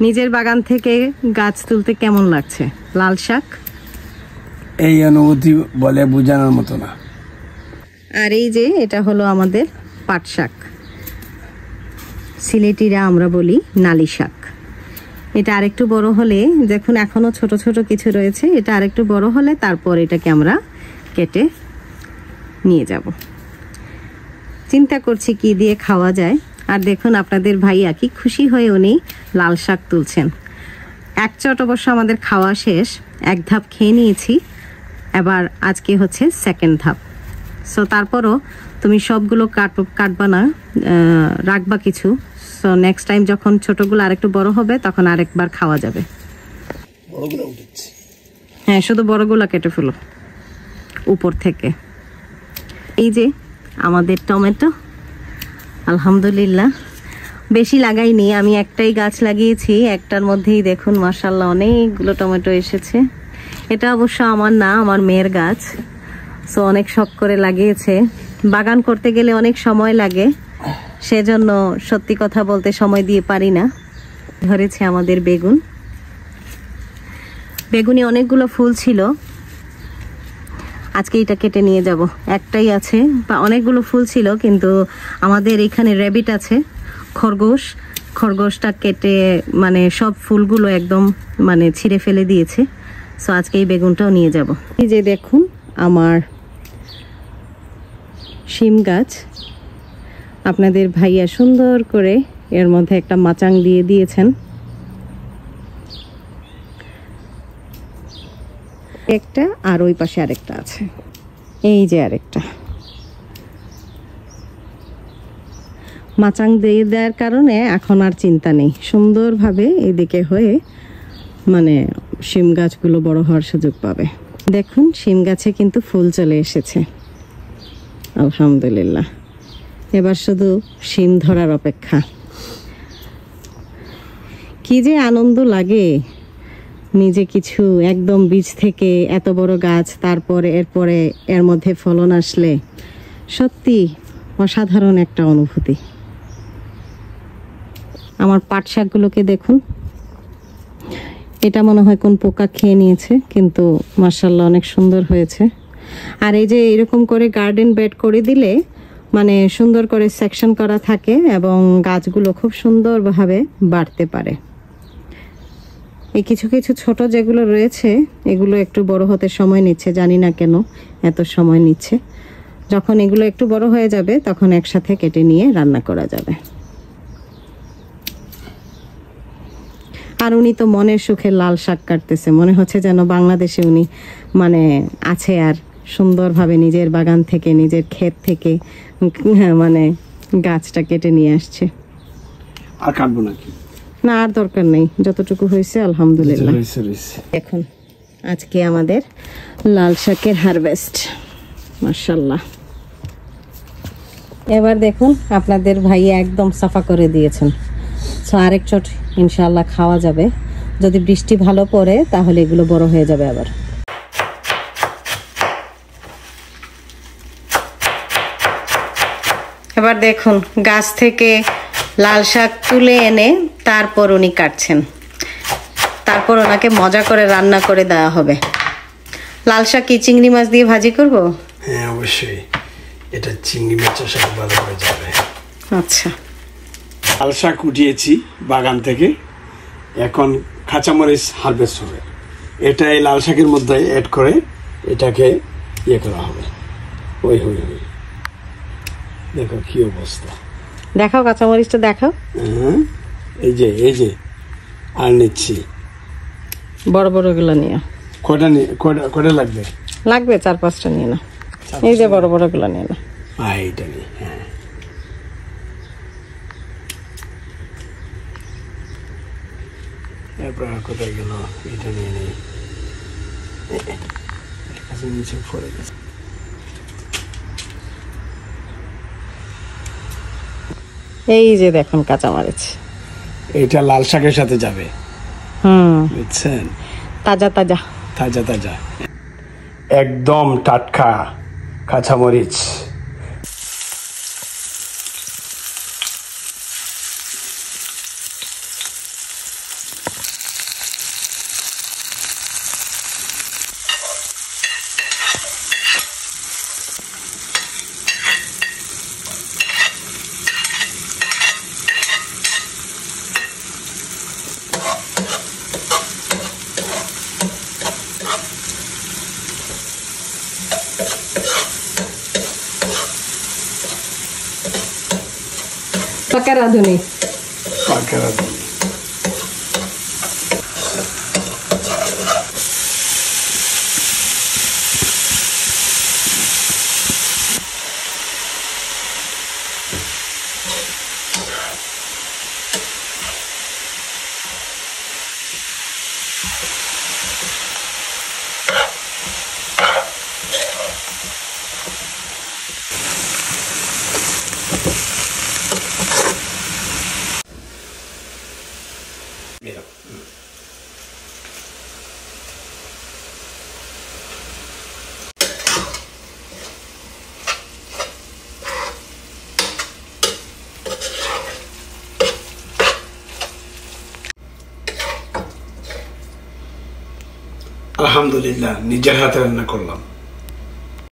নিজের বাগান থেকে গাছ তুলতে কেমন লাগছে? লাল শাক এই অনুভূতি বলে বোঝানোর মতো না। আর এই যে এটা হলো আমাদের পাট শাক, সিলেটিরা আমরা বলি নালি শাক। এটা আরেকটু বড় হলে, দেখুন এখনো ছোট ছোট কিছু রয়েছে, এটা আরেকটু বড় হলে তারপর এটাকে আমরা কেটে নিয়ে যাব। চিন্তা করছি কি দিয়ে খাওয়া যায়। আর দেখুন আপনাদের ভাইয়া কি খুশি হয়ে উনি লাল শাক তুলছেন। এক চট অবশ্য আমাদের খাওয়া শেষ, এক ধাপ খেয়ে নিয়েছি, এবার আজকে হচ্ছে সেকেন্ড ধাপ। সো তারপরও তুমি সবগুলো কাটবা না, রাখবা কিছু। সো নেক্সট টাইম যখন ছোটগুলো আরেকটু বড় হবে তখন আরেকবার খাওয়া যাবে। হ্যাঁ, শুধু বড়গুলো কেটে ফেলো উপর থেকে। এই যে আমাদের টমেটো, আলহামদুলিল্লাহ বেশি লাগাইনি, আমি একটাই গাছ লাগিয়েছি, একটার মধ্যেই দেখুন মাশাআল্লাহ অনেকগুলো টমেটো এসেছে। এটা অবশ্য আমার না, আমার মেয়ের গাছ। সো অনেক শখ করে লাগিয়েছে। বাগান করতে গেলে অনেক সময় লাগে, সেজন্য সত্যি কথা বলতে সময় দিয়ে পারি না। ধরেছে আমাদের বেগুন, বেগুনি অনেকগুলো ফুল ছিল, আজকে এটা কেটে নিয়ে যাব। একটাই আছে, বা অনেকগুলো ফুল ছিল, কিন্তু আমাদের এখানে র্যাবিট আছে, খরগোশ, খরগোশটা কেটে মানে সব ফুলগুলো একদম মানে ছিঁড়ে ফেলে দিয়েছে। সো আজকে এই বেগুনটাও নিয়ে যাব। এই যে দেখুন আমার শিম গাছ, আপনাদের ভাইয়া সুন্দর করে এর মধ্যে একটা মাচাং দিয়ে দিয়েছেন। একটা, আর ওই পাশে আরেকটা আছে, এই যে আরেকটা। মাচাং দিয়ে দেওয়ার কারণে এখন আর চিন্তা নেই, সুন্দরভাবে এদিকে হয়ে মানে শিম গাছগুলো বড় হওয়ার সুযোগ পাবে। দেখুন শিম গাছে কিন্তু ফুল চলে এসেছে, আলহামদুলিল্লাহ। এবার শুধু শিম ধরার অপেক্ষা। কি যে আনন্দ লাগে, নিজে কিছু একদম বীজ থেকে এত বড় গাছ, তারপরে এরপরে এর মধ্যে ফলন আসলে সত্যি অসাধারণ একটা অনুভূতি। আমার পাট শাকগুলোকে দেখুন, এটা মনে হয় কোন পোকা খেয়ে নিয়েছে, কিন্তু মাশাআল্লাহ অনেক সুন্দর হয়েছে। আর এই যে এরকম করে গার্ডেন বেড করে দিলে মানে সুন্দর করে সেকশন করা থাকে এবং গাছগুলো খুব সুন্দরভাবে বাড়তে পারে। এই কিছু কিছু ছোট যেগুলো রয়েছে এগুলো একটু বড় হতে সময় নিচ্ছে, জানি না কেন এত সময় নিচ্ছে। যখন এগুলো একটু বড় হয়ে যাবে তখন একসাথে কেটে নিয়ে রান্না করা যাবে। আর উনি তো মনের সুখে লাল শাক কাটতেছে, মনে হচ্ছে যেন বাংলাদেশে উনি মানে আছে আর সুন্দরভাবে নিজের বাগান থেকে, নিজের ক্ষেত থেকে মানে গাছটা কেটে নিয়ে আসছে। আর কাটবো নাকি? না, আর দরকার নেই, যতটুকু হয়েছে আলহামদুলিল্লাহ। এখন আজকে আমাদের লাল শাকের হারভেস্ট, মাশাআল্লাহ। এবার দেখুন আপনাদের ভাইয়া একদম সাফা করে দিয়েছেন। সো আরেক চট ইনশাআল্লাহ খাওয়া যাবে, যদি বৃষ্টি ভালো পড়ে তাহলে এগুলো বড় হয়ে যাবে আবার। এবার দেখুন গাছ থেকে লাল শাক তুলে এনে তারপর উনি কাটছেন, তারপর ওনাকে মজা করে রান্না করে দেওয়া হবে। লাল শাক কি চিংড়ি মাছ দিয়ে ভাজি করব? হ্যাঁ অবশ্যই, এটা চিংড়ি মাছের সাথে ভালো করে যাবে। আচ্ছা, লাল শাক উঠিয়েছি বাগান থেকে, এখন কাঁচামরিচ হারভেস্ট হবে। এটা এই লাল শাকের মধ্যে অ্যাড করে এটাকে ইয়ে করা হবে। ওই হই হই, দেখো কি অবস্থা, দেখাও কাঁচামরিচটা দেখাও। হ্যাঁ এই যে আর নিচ্ছি, বড় বড় গুলো নিয়ে। কটা লাগবে? লাগবে 4-5টা নিয়ে না, এই যে বড় বড় গুলো নিয়ে না। এইটা নিয়ে, হ্যাঁ। এরপর কোথায় গেল? এটা নিয়ে নেই, নিচে পড়ে গেছে। এই যে দেখুন কাঁচামরিচ, এটা লাল শাকের সাথে যাবে। বুঝছেন, তাজা তাজা তাজা তাজা একদম টাটকা কাঁচামরিচ। পাকা রাঁধুনি। পাকা রাঁধুনি। আলহামদুলিল্লাহ, নিজের হাতে রান্না করলাম।